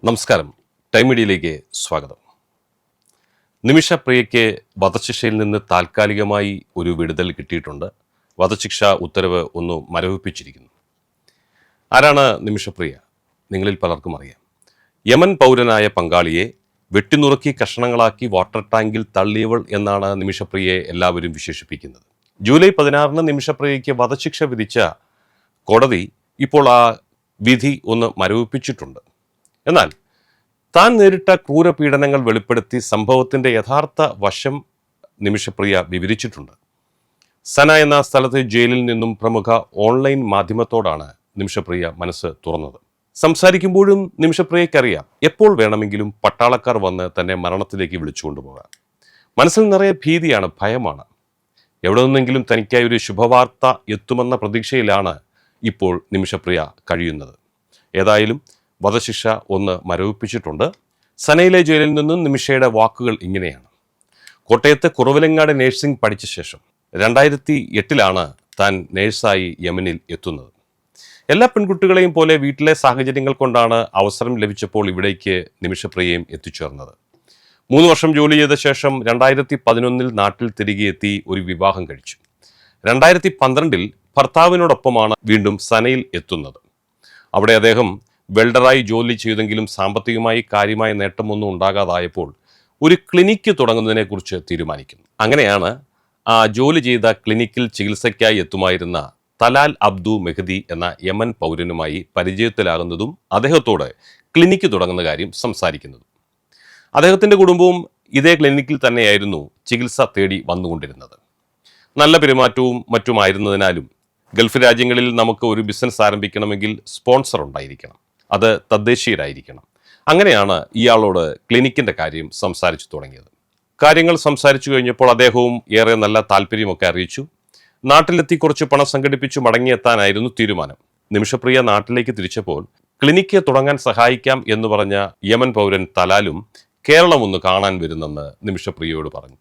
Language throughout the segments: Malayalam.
നമസ്കാരം. ടൈം മീഡിയയിലേക്ക് സ്വാഗതം. നിമിഷപ്രിയയ്ക്ക് വധശിക്ഷയിൽ നിന്ന് താൽക്കാലികമായി ഒരു വിടുതൽ കിട്ടിയിട്ടുണ്ട്. വധശിക്ഷ ഉത്തരവ് ഒന്ന് മരവിപ്പിച്ചിരിക്കുന്നു. ആരാണ് നിമിഷപ്രിയ? നിങ്ങളിൽ പലർക്കും അറിയാം. യമൻ പൗരനായ പങ്കാളിയെ വെട്ടിനുറുക്കി കഷണങ്ങളാക്കി വാട്ടർ ടാങ്കിൽ തള്ളിയവൾ എന്നാണ് നിമിഷപ്രിയയെ എല്ലാവരും വിശേഷിപ്പിക്കുന്നത്. ജൂലൈ 16 നിമിഷപ്രിയയ്ക്ക് വധശിക്ഷ വിധിച്ച കോടതി ഇപ്പോൾ ആ വിധി ഒന്ന് മരവിപ്പിച്ചിട്ടുണ്ട്. എന്നാൽ താൻ നേരിട്ട ക്രൂരപീഡനങ്ങൾ വെളിപ്പെടുത്തി സംഭവത്തിന്റെ യഥാർത്ഥ വശം നിമിഷപ്രിയ വിവരിച്ചിട്ടുണ്ട്. സന എന്ന സ്ഥലത്ത് ജയിലിൽ നിന്നും പ്രമുഖ ഓൺലൈൻ മാധ്യമത്തോടാണ് നിമിഷപ്രിയ മനസ്സ് തുറന്നത്. സംസാരിക്കുമ്പോഴും നിമിഷപ്രിയയ്ക്കറിയാം, എപ്പോൾ വേണമെങ്കിലും പട്ടാളക്കാർ വന്ന് തന്നെ മരണത്തിലേക്ക് വിളിച്ചുകൊണ്ടുപോകാം. മനസ്സിൽ നിറയെ ഭീതിയാണ്, ഭയമാണ്. എവിടെ നിന്നെങ്കിലും തനിക്കായി ഒരു ശുഭവാർത്ത എത്തുമെന്ന പ്രതീക്ഷയിലാണ് ഇപ്പോൾ നിമിഷപ്രിയ കഴിയുന്നത്. ഏതായാലും വധശിക്ഷ ഒന്ന് മരവിപ്പിച്ചിട്ടുണ്ട്. സനയിലെ ജയിലിൽ നിന്നും നിമിഷയുടെ വാക്കുകൾ ഇങ്ങനെയാണ്. കോട്ടയത്ത് കുറവിലങ്ങാട് നേഴ്സിംഗ് പഠിച്ച ശേഷം 2008 താൻ നേഴ്സായി യമനിൽ എത്തുന്നത്. എല്ലാ പെൺകുട്ടികളെയും പോലെ വീട്ടിലെ സാഹചര്യങ്ങൾ കൊണ്ടാണ് അവസരം ലഭിച്ചപ്പോൾ ഇവിടേക്ക് നിമിഷപ്രിയയും എത്തിച്ചേർന്നത്. 3 വർഷം ജോലി ചെയ്ത ശേഷം 2011 നാട്ടിൽ തിരികെ എത്തി ഒരു വിവാഹം കഴിച്ചു. 2012 ഭർത്താവിനോടൊപ്പമാണ് വീണ്ടും സനയിൽ എത്തുന്നത്. അവിടെ അദ്ദേഹം വെൽഡറായി ജോലി ചെയ്തെങ്കിലും സാമ്പത്തികമായി കാര്യമായ നേട്ടമൊന്നും ഉണ്ടാകാതായപ്പോൾ ഒരു ക്ലിനിക്ക് തുടങ്ങുന്നതിനെക്കുറിച്ച് തീരുമാനിക്കുന്നു. അങ്ങനെയാണ് ആ ജോലി ചെയ്ത ക്ലിനിക്കിൽ ചികിത്സയ്ക്കായി എത്തുമായിരുന്ന തലാൽ അബ്ദു മെഹദി എന്ന യമൻ പൗരനുമായി പരിചയത്തിലാകുന്നതും അദ്ദേഹത്തോട് ക്ലിനിക്ക് തുടങ്ങുന്ന കാര്യം സംസാരിക്കുന്നതും. അദ്ദേഹത്തിൻ്റെ കുടുംബവും ഇതേ ക്ലിനിക്കിൽ തന്നെയായിരുന്നു ചികിത്സ തേടി വന്നുകൊണ്ടിരുന്നത്. നല്ല പെരുമാറ്റവും മറ്റുമായിരുന്നതിനാലും ഗൾഫ് രാജ്യങ്ങളിൽ നമുക്ക് ഒരു ബിസിനസ് ആരംഭിക്കണമെങ്കിൽ സ്പോൺസർ ഉണ്ടായിരിക്കണം, അത് തദ്ദേശീയരായിരിക്കണം. അങ്ങനെയാണ് ഇയാളോട് ക്ലിനിക്കിൻ്റെ കാര്യം സംസാരിച്ചു തുടങ്ങിയത്. കാര്യങ്ങൾ സംസാരിച്ചു കഴിഞ്ഞപ്പോൾ അദ്ദേഹവും ഏറെ നല്ല താല്പര്യമൊക്കെ അറിയിച്ചു. നാട്ടിലെത്തി കുറച്ച് പണം സംഘടിപ്പിച്ചു മടങ്ങിയെത്താനായിരുന്നു തീരുമാനം. നിമിഷപ്രിയ നാട്ടിലേക്ക് തിരിച്ചപ്പോൾ ക്ലിനിക്ക് തുടങ്ങാൻ സഹായിക്കാം എന്ന് പറഞ്ഞ യമൻ പൗരൻ തലാലും കേരളം ഒന്ന് കാണാൻ വരുന്നെന്ന് നിമിഷപ്രിയയോട് പറഞ്ഞു.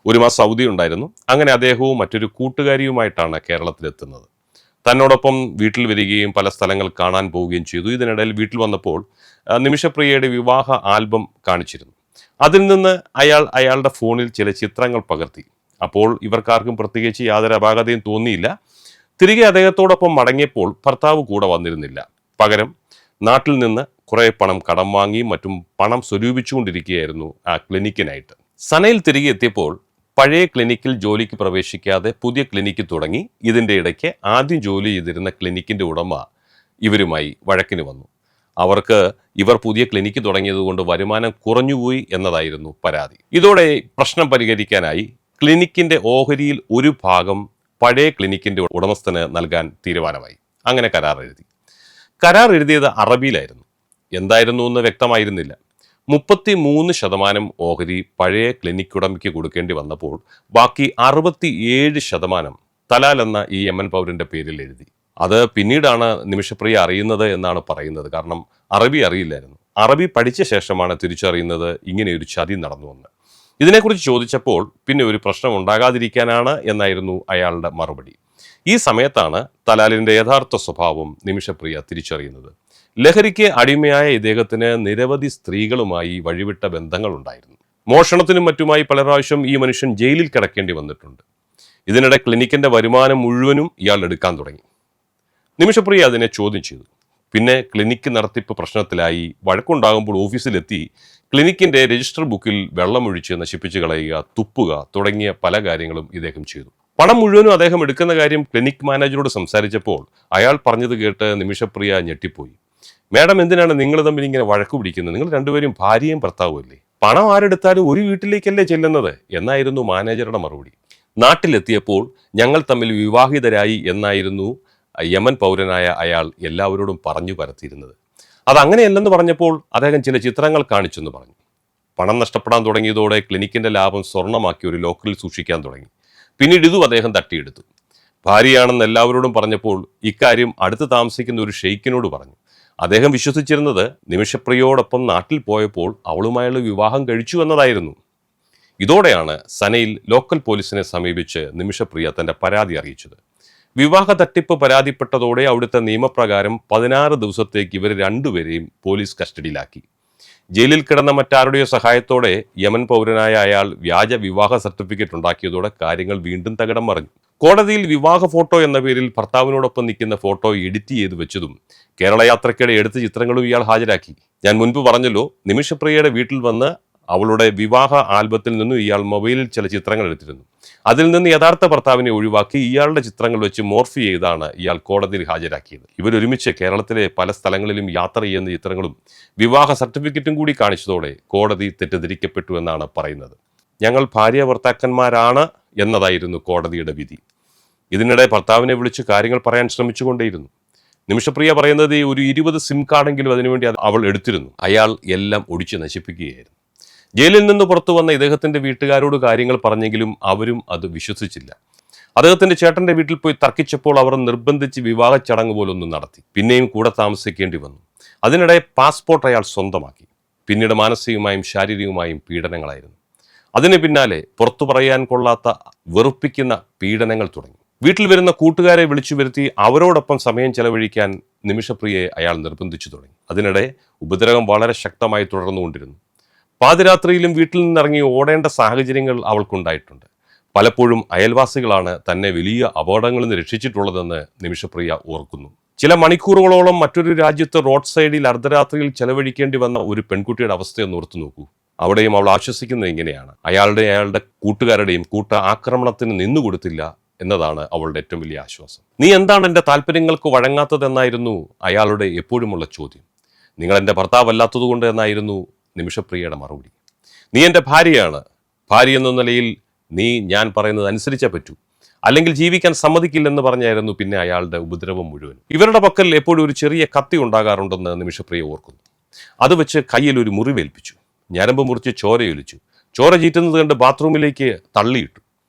1 മാസം അവധി ഉണ്ടായിരുന്നു. അങ്ങനെ അദ്ദേഹവും മറ്റൊരു കൂട്ടുകാരിയുമായിട്ടാണ് കേരളത്തിലെത്തുന്നത്. തന്നോടൊപ്പം വീട്ടിൽ വരികയും പല സ്ഥലങ്ങൾ കാണാൻ പോവുകയും ചെയ്തു. ഇതിനിടയിൽ വീട്ടിൽ വന്നപ്പോൾ നിമിഷപ്രിയയുടെ വിവാഹ ആൽബം കാണിച്ചിരുന്നു. അതിൽ നിന്ന് അയാളുടെ ഫോണിൽ ചില ചിത്രങ്ങൾ പകർത്തി. അപ്പോൾ ഇവർക്കാർക്കും പ്രത്യേകിച്ച് യാതൊരു അപാകതയും തോന്നിയില്ല. തിരികെ അദ്ദേഹത്തോടൊപ്പം മടങ്ങിയപ്പോൾ ഭർത്താവ് കൂടെ വന്നിരുന്നില്ല. പകരം നാട്ടിൽ നിന്ന് കുറേ പണം കടം വാങ്ങിയും മറ്റും പണം സ്വരൂപിച്ചുകൊണ്ടിരിക്കുകയായിരുന്നു ആ ക്ലിനിക്കിനായിട്ട്. സനയിൽ തിരികെ എത്തിയപ്പോൾ പഴയ ക്ലിനിക്കിൽ ജോലിക്ക് പ്രവേശിക്കാതെ പുതിയ ക്ലിനിക്ക് തുടങ്ങി. ഇതിൻ്റെ ഇടയ്ക്ക് ആദ്യം ജോലി ചെയ്തിരുന്ന ക്ലിനിക്കിൻ്റെ ഉടമ ഇവരുമായി വഴക്കിന് വന്നു. അവർക്ക് ഇവർ പുതിയ ക്ലിനിക്ക് തുടങ്ങിയതുകൊണ്ട് വരുമാനം കുറഞ്ഞുപോയി എന്നതായിരുന്നു പരാതി. ഇതോടെ പ്രശ്നം പരിഹരിക്കാനായി ക്ലിനിക്കിൻ്റെ ഓഹരിയിൽ ഒരു ഭാഗം പഴയ ക്ലിനിക്കിൻ്റെ ഉടമസ്ഥന് നൽകാൻ തീരുമാനമായി. അങ്ങനെ കരാർ എഴുതി. കരാർ എഴുതിയത് അറബിയിലായിരുന്നു. എന്തായിരുന്നു എന്ന് വ്യക്തമായിരുന്നില്ല. 33% ഓഹരി പഴയ ക്ലിനിക് ഉടമയ്ക്ക് കൊടുക്കേണ്ടി വന്നപ്പോൾ ബാക്കി 67% തലാൽ എന്ന ഈ യമൻ പൗരന്റെ പേരിൽ എഴുതി. അത് പിന്നീടാണ് നിമിഷപ്രിയ അറിയുന്നത് എന്നാണ് പറയുന്നത്. കാരണം അറബി അറിയില്ലായിരുന്നു. അറബി പഠിച്ച ശേഷമാണ് തിരിച്ചറിയുന്നത് ഇങ്ങനെയൊരു ചതി നടന്നുവെന്ന്. ഇതിനെക്കുറിച്ച് ചോദിച്ചപ്പോൾ പിന്നെ ഒരു പ്രശ്നം ഉണ്ടാകാതിരിക്കാനാണ് എന്നായിരുന്നു അയാളുടെ മറുപടി. ഈ സമയത്താണ് തലാലിന്റെ യഥാർത്ഥ സ്വഭാവം നിമിഷപ്രിയ തിരിച്ചറിയുന്നത്. ലഹരിക്ക് അടിമയായ ഇദ്ദേഹത്തിന് നിരവധി സ്ത്രീകളുമായി വഴിവിട്ട ബന്ധങ്ങളുണ്ടായിരുന്നു. മോഷണത്തിനും മറ്റുമായി പല പ്രാവശ്യം ഈ മനുഷ്യൻ ജയിലിൽ കിടക്കേണ്ടി വന്നിട്ടുണ്ട്. ഇതിനിടെ ക്ലിനിക്കിന്റെ വരുമാനം മുഴുവനും ഇയാൾ എടുക്കാൻ തുടങ്ങി. നിമിഷപ്രിയ അതിനെ ചോദ്യം ചെയ്തു. പിന്നെ ക്ലിനിക്ക് നടത്തിപ്പ് പ്രശ്നത്തിലായി. വഴക്കുണ്ടാകുമ്പോൾ ഓഫീസിലെത്തി ക്ലിനിക്കിന്റെ രജിസ്റ്റർ ബുക്കിൽ വെള്ളമൊഴിച്ച് നശിപ്പിച്ചു കളയുക, തുപ്പുക തുടങ്ങിയ പല കാര്യങ്ങളും ഇദ്ദേഹം ചെയ്തു. പണം മുഴുവനും അദ്ദേഹം എടുക്കുന്ന കാര്യം ക്ലിനിക് മാനേജറോട് സംസാരിച്ചപ്പോൾ അയാൾ പറഞ്ഞത് കേട്ട് നിമിഷപ്രിയ ഞെട്ടിപ്പോയി. മാഡം, എന്തിനാണ് നിങ്ങൾ തമ്മിൽ ഇങ്ങനെ വഴക്കു പിടിക്കുന്നത്? നിങ്ങൾ രണ്ടുപേരും ഭാര്യയും ഭർത്താവും അല്ലേ? പണം ആരെടുത്താലും ഒരു വീട്ടിലേക്കല്ലേ ചെല്ലുന്നത് എന്നായിരുന്നു മാനേജറുടെ മറുപടി. നാട്ടിലെത്തിയപ്പോൾ ഞങ്ങൾ തമ്മിൽ വിവാഹിതരായി എന്നായിരുന്നു യമൻ പൗരനായ അയാൾ എല്ലാവരോടും പറഞ്ഞു പരത്തിയിരുന്നത്. അതങ്ങനെയല്ലെന്ന് പറഞ്ഞപ്പോൾ അദ്ദേഹം ചില ചിത്രങ്ങൾ കാണിച്ചെന്ന് പറഞ്ഞു. പണം നഷ്ടപ്പെടാൻ തുടങ്ങിയതോടെ ക്ലിനിക്കിന്റെ ലാഭം സ്വർണ്ണമാക്കി ഒരു ലോക്കറിൽ സൂക്ഷിക്കാൻ തുടങ്ങി. പിന്നീട് ഇതും അദ്ദേഹം തട്ടിയെടുത്തു. ഭാര്യയാണെന്ന് എല്ലാവരോടും പറഞ്ഞപ്പോൾ ഇക്കാര്യം അടുത്ത് താമസിക്കുന്ന ഒരു ഷെയ്ഖിനോട് പറഞ്ഞു. അദ്ദേഹം വിശ്വസിച്ചിരുന്നത് നിമിഷപ്രിയയോടൊപ്പം നാട്ടിൽ പോയപ്പോൾ അവളുമായുള്ള വിവാഹം കഴിച്ചു എന്നതായിരുന്നു. ഇതോടെയാണ് സനയിൽ ലോക്കൽ പോലീസിനെ സമീപിച്ച് നിമിഷപ്രിയ തന്റെ പരാതി അറിയിച്ചത്. വിവാഹ തട്ടിപ്പ് പരാതിപ്പെട്ടതോടെ അവിടുത്തെ നിയമപ്രകാരം 16 ദിവസത്തേക്ക് ഇവർ രണ്ടുപേരെയും പോലീസ് കസ്റ്റഡിയിലാക്കി. ജയിലിൽ കിടന്ന മറ്റാരുടെയോ സഹായത്തോടെ യമൻ പൗരനായ അയാൾ വ്യാജ വിവാഹ സർട്ടിഫിക്കറ്റ് ഉണ്ടാക്കിയതോടെ കാര്യങ്ങൾ വീണ്ടും തകിടം മറിഞ്ഞു. കോടതിയിൽ വിവാഹ ഫോട്ടോ എന്ന പേരിൽ ഭർത്താവിനോടൊപ്പം നിൽക്കുന്ന ഫോട്ടോ എഡിറ്റ് ചെയ്ത് വെച്ചതും കേരള യാത്രയ്ക്കിടെ എടുത്ത ചിത്രങ്ങളും ഇയാൾ ഹാജരാക്കി. ഞാൻ മുൻപ് പറഞ്ഞല്ലോ, നിമിഷപ്രിയയുടെ വീട്ടിൽ വന്ന് അവളുടെ വിവാഹ ആൽബത്തിൽ നിന്നും ഇയാൾ മൊബൈലിൽ ചില ചിത്രങ്ങൾ എടുത്തിരുന്നു. അതിൽ നിന്ന് യഥാർത്ഥ ഭർത്താവിനെ ഒഴിവാക്കി ഇയാളുടെ ചിത്രങ്ങൾ വെച്ച് മോർഫ് ചെയ്താണ് ഇയാൾ കോടതിയിൽ ഹാജരാക്കിയത്. ഇവരൊരുമിച്ച് കേരളത്തിലെ പല സ്ഥലങ്ങളിലും യാത്ര ചെയ്യുന്ന ചിത്രങ്ങളും വിവാഹ സർട്ടിഫിക്കറ്റും കൂടി കാണിച്ചതോടെ കോടതി തെറ്റിദ്ധരിക്കപ്പെട്ടു എന്നാണ് പറയുന്നത്. ഞങ്ങൾ ഭാര്യ ഭർത്താക്കന്മാരാണ് എന്നതായിരുന്നു കോടതിയുടെ വിധി. ഇതിനിടെ ഭർത്താവിനെ വിളിച്ച് കാര്യങ്ങൾ പറയാൻ ശ്രമിച്ചുകൊണ്ടേയിരുന്നു. നിമിഷപ്രിയ പറയുന്നത് ഒരു 20 സിം കാർഡെങ്കിലും അതിനുവേണ്ടി അവൾ എടുത്തിരുന്നു. അയാൾ എല്ലാം ഒടിച്ച് നശിപ്പിക്കുകയായിരുന്നു. ജയിലിൽ നിന്ന് പുറത്തു വന്ന ഇദ്ദേഹത്തിന്റെ വീട്ടുകാരോട് കാര്യങ്ങൾ പറഞ്ഞെങ്കിലും അവരും അത് വിശ്വസിച്ചില്ല. അദ്ദേഹത്തിന്റെ ചേട്ടന്റെ വീട്ടിൽ പോയി തർക്കിച്ചപ്പോൾ അവർ നിർബന്ധിച്ച് വിവാഹ ചടങ്ങ് പോലൊന്നും നടത്തി. പിന്നെയും കൂടെ താമസിക്കേണ്ടി വന്നു. അതിനിടെ പാസ്പോർട്ട് അയാൾ സ്വന്തമാക്കി. പിന്നീട് മാനസികമായും ശാരീരികമായും പീഡനങ്ങളായിരുന്നു. അതിന് പിന്നാലെ പുറത്തു പറയാൻ കൊള്ളാത്ത വെറുപ്പിക്കുന്ന പീഡനങ്ങൾ തുടങ്ങി. വീട്ടിൽ വരുന്ന കൂട്ടുകാരെ വിളിച്ചു വരുത്തി അവരോടൊപ്പം സമയം ചെലവഴിക്കാൻ നിമിഷപ്രിയയെ അയാൾ നിർബന്ധിച്ചു തുടങ്ങി. അതിനിടെ ഉപദ്രവം വളരെ ശക്തമായി തുടർന്നുകൊണ്ടിരുന്നു. പാതിരാത്രിയിലും വീട്ടിൽ നിന്നിറങ്ങി ഓടേണ്ട സാഹചര്യങ്ങൾ അവൾക്കുണ്ടായിട്ടുണ്ട്. പലപ്പോഴും അയൽവാസികളാണ് തന്നെ വലിയ അപകടങ്ങളിൽ നിന്ന് രക്ഷിച്ചിട്ടുള്ളതെന്ന് നിമിഷപ്രിയ ഓർക്കുന്നു. ചില മണിക്കൂറുകളോളം മറ്റൊരു രാജ്യത്ത് റോഡ് സൈഡിൽ അർദ്ധരാത്രിയിൽ ചെലവഴിക്കേണ്ടി വന്ന ഒരു പെൺകുട്ടിയുടെ അവസ്ഥയൊന്ന് ഓർത്തു നോക്കൂ. അവിടെയും അവൾ ആശ്വസിക്കുന്നത് ഇങ്ങനെയാണ്: അയാളുടെ കൂട്ടുകാരുടെയും കൂട്ട ആക്രമണത്തിന് നിന്നുകൊടുത്തില്ല എന്നതാണ് അവളുടെ ഏറ്റവും വലിയ ആശ്വാസം. നീ എന്താണ് എൻ്റെ താല്പര്യങ്ങൾക്ക് വഴങ്ങാത്തതെന്നായിരുന്നു അയാളുടെ എപ്പോഴുമുള്ള ചോദ്യം. നിങ്ങൾ എൻ്റെ ഭർത്താവല്ലാത്തതുകൊണ്ട് എന്നായിരുന്നു നിമിഷപ്രിയയുടെ മറുപടി. നീ എൻ്റെ ഭാര്യയാണ്. ഭാര്യ എന്ന നിലയിൽ നീ ഞാൻ പറയുന്നത് അനുസരിച്ചേ പറ്റൂ, അല്ലെങ്കിൽ ജീവിക്കാൻ സമ്മതിക്കില്ലെന്ന് പറഞ്ഞായിരുന്നു പിന്നെ അയാളുടെ ഉപദ്രവം മുഴുവൻ. ഇവരുടെ പക്കൽ എപ്പോഴും ഒരു ചെറിയ കത്തി ഉണ്ടാകാറുണ്ടെന്ന് നിമിഷപ്രിയ ഓർക്കുന്നു. അത് വെച്ച് കയ്യിൽ ഒരു മുറിവേൽപ്പിച്ചു. ഞരമ്പ് മുറിച്ച് ചോരയൊലിച്ചു. ചോര ചീറ്റുന്നത് കണ്ട് ബാത്റൂമിലേക്ക് തള്ളിയിട്ടു.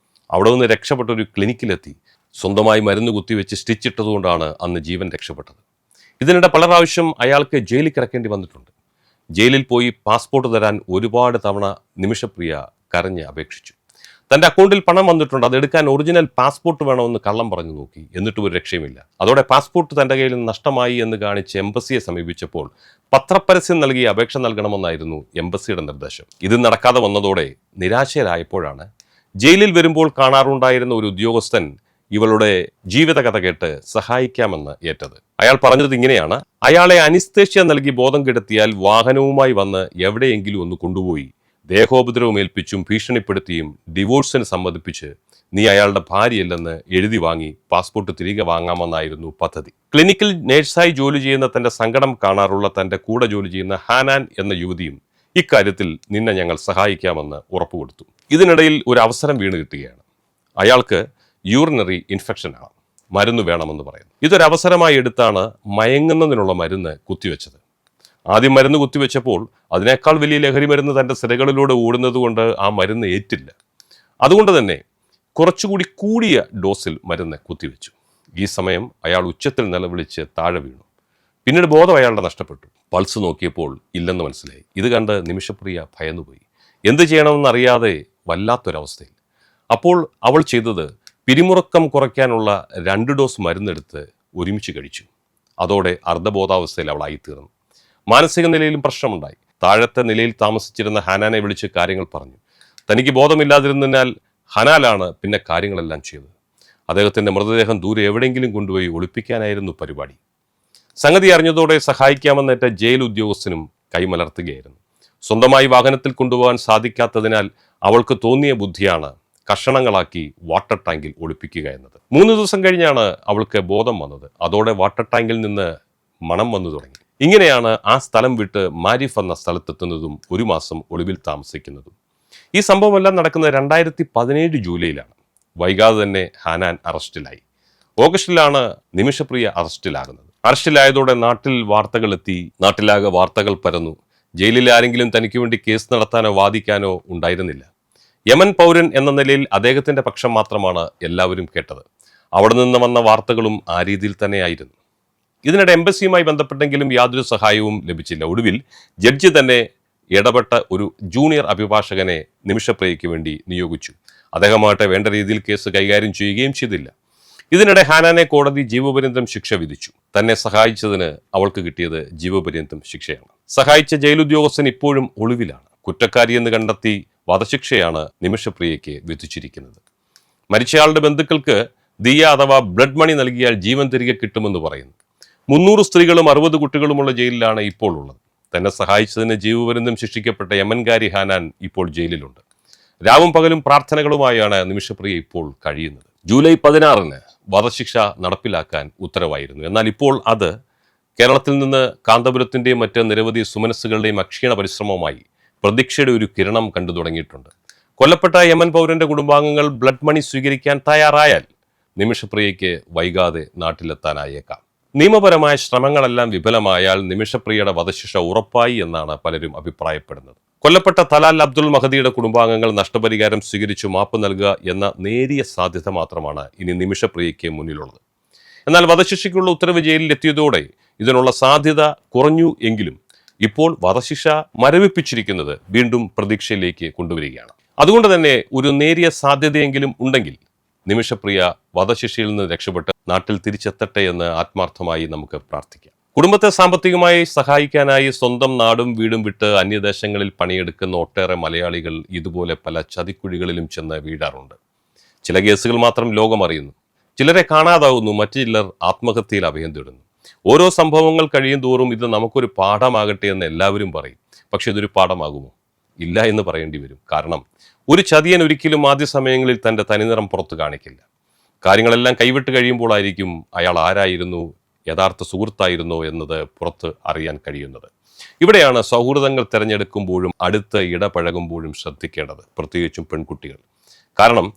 അവിടെ നിന്ന് രക്ഷപ്പെട്ട ഒരു ക്ലിനിക്കിലെത്തി. സ്വന്തമായി മരുന്ന് കുത്തിവെച്ച് സ്റ്റിച്ചിട്ടതുകൊണ്ടാണ് അന്ന് ജീവൻ രക്ഷപ്പെട്ടത്. ഇതിനിടെ പല പ്രാവശ്യം അയാൾക്ക് ജയിലിൽ കിടക്കേണ്ടി വന്നിട്ടുണ്ട്. ജയിലിൽ പോയി പാസ്പോർട്ട് തരാൻ ഒരുപാട് തവണ നിമിഷപ്രിയ കരഞ്ഞ് അപേക്ഷിച്ചു. തൻ്റെ അക്കൗണ്ടിൽ പണം വന്നിട്ടുണ്ട്, അതെടുക്കാൻ ഒറിജിനൽ പാസ്പോർട്ട് വേണമെന്ന് കള്ളം പറഞ്ഞു നോക്കി. എന്നിട്ടും ഒരു രക്ഷയുമില്ല. അതോടെ പാസ്പോർട്ട് തൻ്റെ കയ്യിൽ നഷ്ടമായി എന്ന് കാണിച്ച് എംബസിയെ സമീപിച്ചപ്പോൾ പത്രപരസ്യം നൽകി അപേക്ഷ നൽകണമെന്നായിരുന്നു എംബസിയുടെ നിർദ്ദേശം. ഇത് നടക്കാതെ വന്നതോടെ നിരാശരായപ്പോഴാണ് ജയിലിൽ വരുമ്പോൾ കാണാറുണ്ടായിരുന്ന ഒരു ഉദ്യോഗസ്ഥൻ ഇവളുടെ ജീവിതകഥ കേട്ട് സഹായിക്കാമെന്ന് ഏറ്റത്. അയാൾ പറഞ്ഞത് ഇങ്ങനെയാണ്: അയാളെ അനിസ്തേഷ്യ നൽകി ബോധം കെടുത്തിയാൽ വാഹനവുമായി വന്ന് എവിടെയെങ്കിലും ഒന്ന് കൊണ്ടുപോയി ദേഹോപദ്രവം ഏൽപ്പിച്ചും ഭീഷണിപ്പെടുത്തിയും ഡിവോഴ്സിന് സമ്മതിപ്പിച്ച് നീ അയാളുടെ ഭാര്യയല്ലെന്ന് എഴുതി വാങ്ങി പാസ്പോർട്ട് തിരികെ വാങ്ങാമെന്നായിരുന്നു പദ്ധതി. ക്ലിനിക്കിൽ നേഴ്സായി ജോലി ചെയ്യുന്ന തന്റെ സങ്കടം കാണാറുള്ള തന്റെ കൂടെ ജോലി ചെയ്യുന്ന ഹാനാൻ എന്ന യുവതിയും ഇക്കാര്യത്തിൽ നിന്നെ ഞങ്ങൾ സഹായിക്കാമെന്ന് ഉറപ്പുകൊടുത്തു. ഇതിനിടയിൽ ഒരു അവസരം വീണ് കിട്ടുകയാണ്. അയാൾക്ക് യൂറിനറി ഇൻഫെക്ഷനാണ്, മരുന്ന് വേണമെന്ന് പറയുന്നു. ഇതൊരവസരമായി എടുത്താണ് മയങ്ങുന്നതിനുള്ള മരുന്ന് കുത്തിവെച്ചത്. ആദ്യം മരുന്ന് കുത്തിവെച്ചപ്പോൾ അതിനേക്കാൾ വലിയ ലഹരി മരുന്ന് തൻ്റെ സിരകളിലൂടെ ഓടുന്നത് കൊണ്ട് ആ മരുന്ന് ഏറ്റില്ല. അതുകൊണ്ട് തന്നെ കുറച്ചുകൂടി കൂടിയ ഡോസിൽ മരുന്ന് കുത്തിവെച്ചു. ഈ സമയം അയാൾ ഉച്ചത്തിൽ നിലവിളിച്ച് താഴെ വീണു. പിന്നീട് ബോധം അയാളുടെ നഷ്ടപ്പെട്ടു. പൾസ് നോക്കിയപ്പോൾ ഇല്ലെന്ന് മനസ്സിലായി. ഇത് കണ്ട് നിമിഷപ്രിയ ഭയന്നുപോയി. എന്ത് ചെയ്യണമെന്നറിയാതെ വല്ലാത്തൊരവസ്ഥയിൽ. അപ്പോൾ അവൾ ചെയ്തത് പിരിമുറുക്കം കുറയ്ക്കാനുള്ള 2 ഡോസ് മരുന്നെടുത്ത് ഒരുമിച്ച് കഴിച്ചു. അതോടെ അർദ്ധബോധാവസ്ഥയിൽ അവളായിത്തീർന്നു. മാനസിക നിലയിലും പ്രശ്നമുണ്ടായി. താഴത്തെ നിലയിൽ താമസിച്ചിരുന്ന ഹനാനെ വിളിച്ച് കാര്യങ്ങൾ പറഞ്ഞു. തനിക്ക് ബോധമില്ലാതിരുന്നതിനാൽ ഹനാലാണ് പിന്നെ കാര്യങ്ങളെല്ലാം ചെയ്തത്. അദ്ദേഹത്തിൻ്റെ മൃതദേഹം ദൂരെ എവിടെയെങ്കിലും കൊണ്ടുപോയി ഒളിപ്പിക്കാനായിരുന്നു പരിപാടി. സംഗതി അറിഞ്ഞതോടെ സഹായിക്കാമെന്നേറ്റ ജയിൽ ഉദ്യോഗസ്ഥനും കൈമലർത്തുകയായിരുന്നു. സ്വന്തമായി വാഹനത്തിൽ കൊണ്ടുപോകാൻ സാധിക്കാത്തതിനാൽ അവൾക്ക് തോന്നിയ ബുദ്ധിയാണ് കഷണങ്ങളാക്കി വാട്ടർ ടാങ്കിൽ ഒളിപ്പിക്കുക എന്നത്. 3 ദിവസം കഴിഞ്ഞാണ് അവൾക്ക് ബോധം വന്നത്. അതോടെ വാട്ടർ ടാങ്കിൽ നിന്ന് മണം വന്നു തുടങ്ങി. ഇങ്ങനെയാണ് ആ സ്ഥലം വിട്ട് മാരിഫ് എന്ന സ്ഥലത്തെത്തുന്നതും 1 മാസം ഒളിവിൽ താമസിക്കുന്നതും. ഈ സംഭവമെല്ലാം നടക്കുന്നത് 2017 ജൂലൈയിലാണ്. വൈകാതെ തന്നെ ഹാനാൻ അറസ്റ്റിലായി. ഓഗസ്റ്റിലാണ് നിമിഷപ്രിയ അറസ്റ്റിലാകുന്നത്. അറസ്റ്റിലായതോടെ നാട്ടിൽ വാർത്തകളെത്തി. നാട്ടിലാകെ വാർത്തകൾ പരന്നു. ജയിലിൽ ആരെങ്കിലും തനിക്ക് വേണ്ടി കേസ് നടത്താനോ വാദിക്കാനോ ഉണ്ടായിരുന്നില്ല. യമൻ പൗരൻ എന്ന നിലയിൽ അദ്ദേഹത്തിന്റെ പക്ഷം മാത്രമാണ് എല്ലാവരും കേട്ടത്. അവിടെ നിന്ന് വന്ന വാർത്തകളും ആ രീതിയിൽ തന്നെയായിരുന്നു. ഇതിനിടെ എംബസിയുമായി ബന്ധപ്പെട്ടെങ്കിലും യാതൊരു സഹായവും ലഭിച്ചില്ല. ഒടുവിൽ ജഡ്ജി തന്നെ ഇടപെട്ട ഒരു ജൂനിയർ അഭിഭാഷകനെ നിമിഷപ്രിയയ്ക്ക് വേണ്ടി നിയോഗിച്ചു. അദ്ദേഹമായിട്ട് വേണ്ട രീതിയിൽ കേസ് കൈകാര്യം ചെയ്യുകയും ചെയ്തില്ല. ഇതിനിടെ ഹാനാനെ കോടതി ജീവപര്യന്തം ശിക്ഷ വിധിച്ചു. തന്നെ സഹായിച്ചതിന് അവൾക്ക് കിട്ടിയത് ജീവപര്യന്തം ശിക്ഷയാണ്. സഹായിച്ച ജയിലുദ്യോഗസ്ഥൻ ഇപ്പോഴും ഒളിവിലാണ്. കുറ്റക്കാരിയെന്ന് കണ്ടെത്തി വധശിക്ഷയാണ് നിമിഷപ്രിയയ്ക്ക് വിധിച്ചിരിക്കുന്നത്. മരിച്ചയാളുടെ ബന്ധുക്കൾക്ക് ദിയ അഥവാ ബ്ലഡ് മണി നൽകിയാൽ ജീവൻ തിരികെ കിട്ടുമെന്ന് പറയുന്നു. 300 സ്ത്രീകളും 60 കുട്ടികളുമുള്ള ജയിലിലാണ് ഇപ്പോൾ ഉള്ളത്. തന്നെ സഹായിച്ചതിന് ജീവപര്യന്തം ശിക്ഷിക്കപ്പെട്ട യമൻകാരി ഹാനാൻ ഇപ്പോൾ ജയിലിലുണ്ട്. രാവും പകലും പ്രാർത്ഥനകളുമായാണ് നിമിഷപ്രിയ ഇപ്പോൾ കഴിയുന്നത്. ജൂലൈ 16-ന് വധശിക്ഷ നടപ്പിലാക്കാൻ ഉത്തരവായിരുന്നു. എന്നാൽ ഇപ്പോൾ അത് കേരളത്തിൽ നിന്ന് കാന്തപുരത്തിന്റെയും മറ്റ് നിരവധി സുമനസ്സുകളുടെയും അക്ഷീണ പരിശ്രമവുമായി പ്രതീക്ഷയുടെ ഒരു കിരണം കണ്ടു തുടങ്ങിയിട്ടുണ്ട്. കൊല്ലപ്പെട്ട യമൻ പൗരന്റെ കുടുംബാംഗങ്ങൾ ബ്ലഡ് മണി സ്വീകരിക്കാൻ തയ്യാറായാൽ നിമിഷപ്രിയയ്ക്ക് വൈകാതെ നാട്ടിലെത്താനായേക്കാം. നിയമപരമായ ശ്രമങ്ങളെല്ലാം വിഫലമായാൽ നിമിഷപ്രിയയുടെ വധശിക്ഷ ഉറപ്പായി എന്നാണ് പലരും അഭിപ്രായപ്പെടുന്നത്. കൊല്ലപ്പെട്ട തലാൽ അബ്ദുൾ മഹദിയുടെ കുടുംബാംഗങ്ങൾ നഷ്ടപരിഹാരം സ്വീകരിച്ചു മാപ്പ് നൽകുക എന്ന നേരിയ സാധ്യത മാത്രമാണ് ഇനി നിമിഷപ്രിയയ്ക്ക് മുന്നിലുള്ളത്. എന്നാൽ വധശിക്ഷയ്ക്കുള്ള ഉത്തരവ് ജയിലിൽ എത്തിയതോടെ ഇതിനുള്ള സാധ്യത കുറഞ്ഞു എങ്കിലും ഇപ്പോൾ വധശിക്ഷ മരവിപ്പിച്ചിരിക്കുന്നത് വീണ്ടും പ്രതീക്ഷയിലേക്ക് കൊണ്ടുവരികയാണ്. അതുകൊണ്ട് തന്നെ ഒരു നേരിയ സാധ്യതയെങ്കിലും ഉണ്ടെങ്കിൽ നിമിഷപ്രിയ വധശിക്ഷയിൽ നിന്ന് രക്ഷപ്പെട്ട് നാട്ടിൽ തിരിച്ചെത്തട്ടെ എന്ന് ആത്മാർത്ഥമായി നമുക്ക് പ്രാർത്ഥിക്കാം. കുടുംബത്തെ സാമ്പത്തികമായി സഹായിക്കാനായി സ്വന്തം നാടും വീടും വിട്ട് അന്യദേശങ്ങളിൽ പണിയെടുക്കുന്ന ഒട്ടേറെ മലയാളികൾ ഇതുപോലെ പല ചതിക്കുഴികളിലും ചെന്ന് വീഴാറുണ്ട്. ചില കേസുകൾ മാത്രം ലോകം അറിയുന്നു, ചിലരെ കാണാതാവുന്നു, മറ്റു ചിലർ ആത്മഹത്യയിൽ അഭയം തേടുന്നു. ഓരോ സംഭവങ്ങൾ കഴിയും തോറും ഇത് നമുക്കൊരു പാഠമാകട്ടെ എന്ന് എല്ലാവരും പറയും. പക്ഷെ ഇതൊരു പാഠമാകുമോ? ഇല്ല എന്ന് പറയേണ്ടി വരും. കാരണം ഒരു ചതിയൻ ഒരിക്കലും ആദ്യ സമയങ്ങളിൽ തൻ്റെ തനിനിറം പുറത്തു കാണിക്കില്ല. കാര്യങ്ങളെല്ലാം കൈവിട്ട് കഴിയുമ്പോഴായിരിക്കും അയാൾ ആരായിരുന്നു, യഥാർത്ഥ സുഹൃത്തായിരുന്നോ എന്നത് പുറത്ത് അറിയാൻ കഴിയുന്നത്. ഇവിടെയാണ് സൗഹൃദങ്ങൾ തിരഞ്ഞെടുക്കുമ്പോഴും അടുത്ത് ഇടപഴകുമ്പോഴും ശ്രദ്ധിക്കേണ്ടത്, പ്രത്യേകിച്ചും പെൺകുട്ടികൾ. കാരണം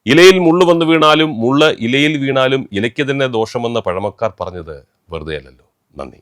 ഇലയിൽ മുള്ളു വന്ന് വീണാലും മുള്ള ഇലയിൽ വീണാലും ഇലയ്ക്ക് തന്നെ ദോഷമെന്ന് പഴമക്കാർ പറഞ്ഞത് വെറുതെ അല്ലല്ലോ. നന്ദി.